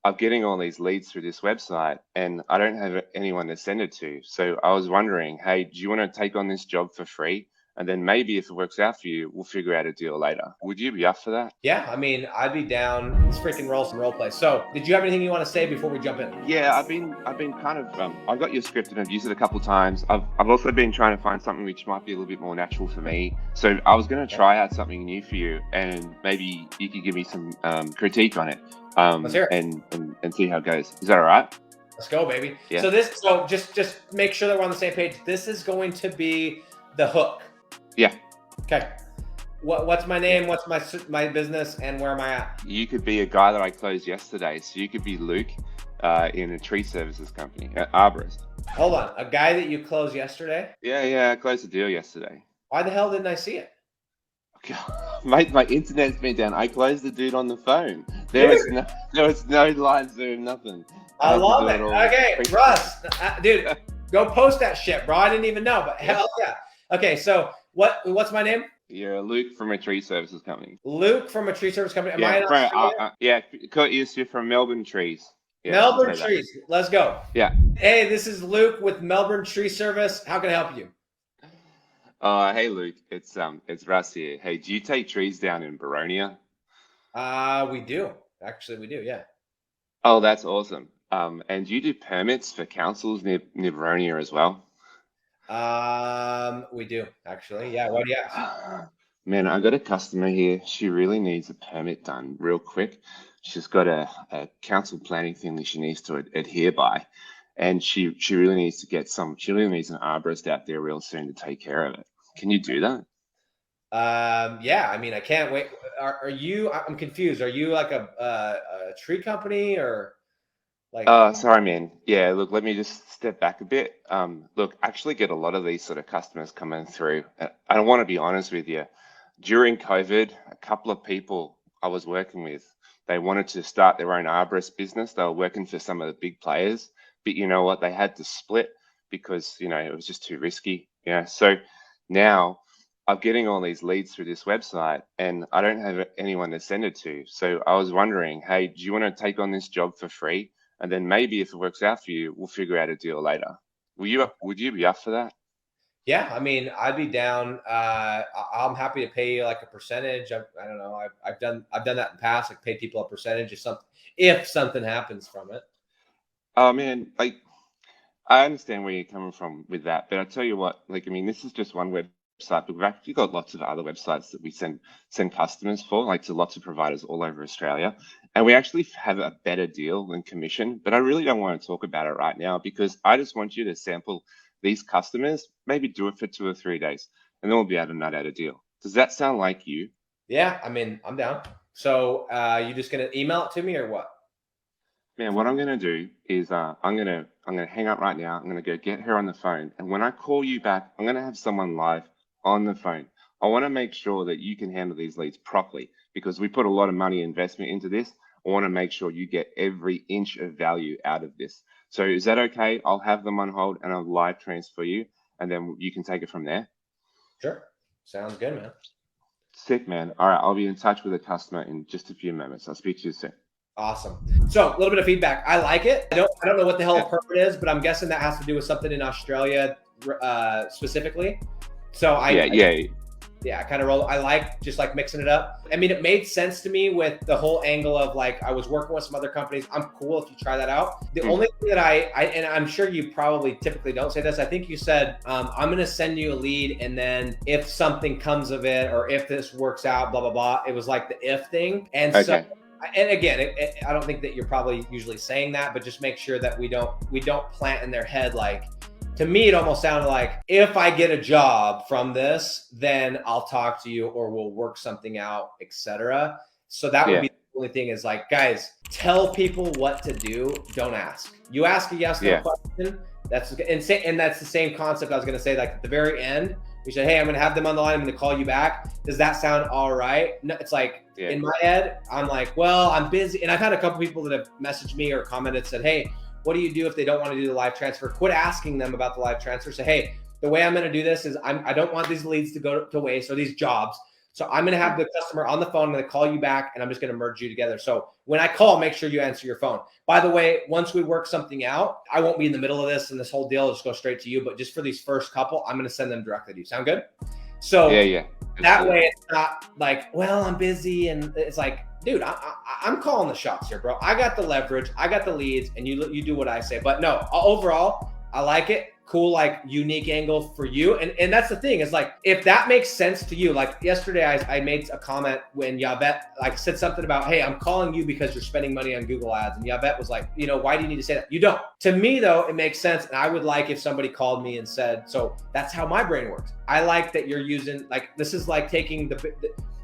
I'm getting all these leads through this website and I don't have anyone to send it to. So I was wondering, hey, do you want to take on this job for free? And then maybe if it works out for you, we'll figure out a deal later. Would you be up for that? Yeah, I mean, I'd be down. Let's freaking roll some role play. So, did you have anything you want to say before we jump in? Yeah, I've been kind of I've got your script and I've used it a couple of times. I've also been trying to find something which might be a little bit more natural for me. So I was going to try out something new for you, and maybe you could give me some critique on it, Let's hear it. and see how it goes. Is that all right? Let's go, baby. Yeah. So just make sure that we're on the same page. This is going to be the hook. Yeah. Okay. What's my name? What's my business, and where am I at? You could be a guy that I closed yesterday. So you could be Luke in a tree services company, arborist. Hold on, a guy that you closed yesterday? Yeah, I closed the deal yesterday. Why the hell didn't I see it? Mate, my internet's been down. I closed the dude on the phone. There was no live Zoom, nothing. I love it. Okay, Russ, dude, go post that shit, bro. I didn't even know, but hell yeah. Okay, so what's my name? You're Luke from a tree services company. Luke from a tree service company. Am I in Australia? Courteous, you're from Melbourne Trees. Yeah, Melbourne Trees. Let's go. Yeah. Hey, this is Luke with Melbourne Tree Service. How can I help you? Hey Luke, it's Russ here. Hey, do you take trees down in Baronia? We do. Actually, we do. Yeah. Oh, that's awesome. And do you do permits for councils near Baronia as well? We do actually. Yeah. What do you ask? Man, I got a customer here. She really needs a permit done real quick. She's got a council planning thing that she needs to adhere by. And she really needs to get she really needs an arborist out there real soon to take care of it. Can you do that? Yeah, I mean, I can't wait. Are you, I'm confused. Are you like a tree company or like? Sorry, man. Yeah, look, let me just step back a bit. Look, I actually get a lot of these sort of customers coming through. I want to be honest with you. During COVID, a couple of people I was working with, they wanted to start their own arborist business. They were working for some of the big players, but you know what? They had to split because, it was just too risky. Yeah. So now I'm getting all these leads through this website and I don't have anyone to send it to. So I was wondering, hey, do you want to take on this job for free? And then maybe if it works out for you, we'll figure out a deal later. Would you be up for that? Yeah, I mean, I'd be down. I'm happy to pay you like a percentage. I don't know. I've done that in the past. Like pay people a percentage if something happens from it. Oh man, like I understand where you're coming from with that, but I tell you what, like I mean, this is just one website, but we've actually got lots of other websites that we send customers for, like to lots of providers all over Australia, and we actually have a better deal than commission. But I really don't want to talk about it right now because I just want you to sample these customers, maybe do it for 2 or 3 days, and then we'll be able to nut out a deal. Does that sound like you? Yeah, I mean, I'm down. So you just gonna email it to me or what? Man, what I'm gonna do is I'm gonna hang up right now. I'm gonna go get her on the phone, and when I call you back, I'm gonna have someone live on the phone. I want to make sure that you can handle these leads properly because we put a lot of money investment into this. I want to make sure you get every inch of value out of this. So is that okay? I'll have them on hold and I'll live transfer you, and then you can take it from there. Sure. Sounds good, man. Sick, man. All right, I'll be in touch with the customer in just a few moments. I'll speak to you soon. Awesome. So a little bit of feedback. I like it. I don't know what the hell a permit is, but I'm guessing that has to do with something in Australia specifically. So I kind of roll. I like just like mixing it up. I mean, it made sense to me with the whole angle of like, I was working with some other companies. I'm cool if you try that out. The only thing that and I'm sure you probably typically don't say this. I think you said, I'm going to send you a lead. And then if something comes of it, or if this works out, blah, blah, blah. It was like the if thing. And okay. So, and again, I don't think that you're probably usually saying that, but just make sure that we don't plant in their head like, to me, it almost sounded like if I get a job from this, then I'll talk to you or we'll work something out, etc. So that would be the only thing is like, guys, tell people what to do. Don't ask. You ask a yes no question. And that's the same concept I was going to say. Like at the very end, we said, hey, I'm going to have them on the line. I'm going to call you back. Does that sound all right? No, it's like in my head, I'm like, well, I'm busy. And I've had a couple people that have messaged me or commented, said, hey, what do you do if they don't want to do the live transfer? Quit asking them about the live transfer. Say, hey, the way I'm going to do this is I don't want these leads to go to waste or these jobs. So I'm going to have the customer on the phone. I'm going to call you back and I'm just going to merge you together. So when I call, make sure you answer your phone. By the way, once we work something out, I won't be in the middle of this and this whole deal will just go straight to you. But just for these first couple, I'm going to send them directly to you. Sound good? So that way it's not like, well, I'm busy. And it's like, dude, I'm calling the shots here, bro. I got the leverage. I got the leads and you do what I say. But no, overall, I like it. Cool, like unique angle for you. And that's the thing is like, if that makes sense to you, like yesterday I made a comment when Yavet like said something about, hey, I'm calling you because you're spending money on Google ads. And Yavet was like, why do you need to say that? You don't. To me though, it makes sense. And I would like if somebody called me and said, so that's how my brain works. I like that you're using, like, this is like taking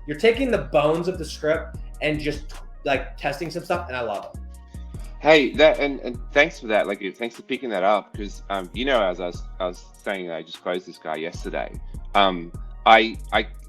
you're taking the bones of the script and just like testing some stuff. And I love it. Hey, and thanks for that. Like, thanks for picking that up because, as I was saying, I just closed this guy yesterday. I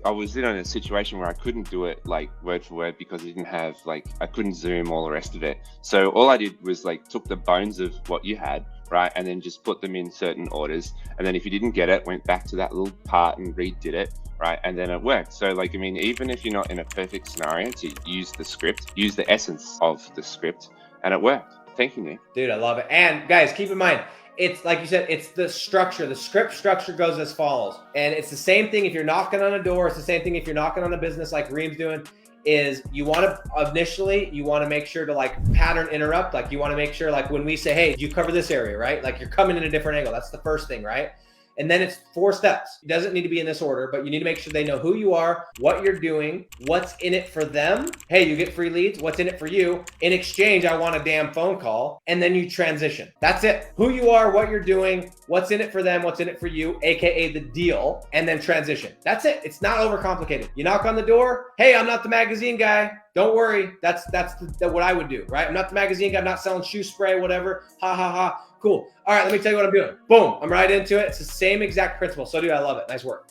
was in a situation where I couldn't do it like word for word because I didn't have I couldn't Zoom, all the rest of it. So all I did was took the bones of what you had, right, and then just put them in certain orders. And then if you didn't get it, went back to that little part and redid it. Right. And then it worked. So even if you're not in a perfect scenario, to use the script, use the essence of the script. And it worked. Thank you, Nick. Dude, I love it. And guys, keep in mind, it's like you said, it's the structure. The script structure goes as follows. And it's the same thing if you're knocking on a door. It's the same thing if you're knocking on a business like Reem's doing, is you want to make sure to pattern interrupt. Like you want to make sure when we say, hey, you cover this area, right? Like you're coming in a different angle. That's the first thing, right? And then it's 4 steps. It doesn't need to be in this order, but you need to make sure they know who you are, what you're doing, what's in it for them. Hey, you get free leads. What's in it for you? In exchange, I want a damn phone call. And then you transition. That's it. Who you are, what you're doing, what's in it for them, what's in it for you, AKA the deal, and then transition. That's it. It's not overcomplicated. You knock on the door. Hey, I'm not the magazine guy. Don't worry. That's what I would do, right? I'm not the magazine guy. I'm not selling shoe spray, whatever. Ha, ha, ha. Cool. All right, let me tell you what I'm doing. Boom. I'm right into it. It's the same exact principle. So, dude, I love it. Nice work.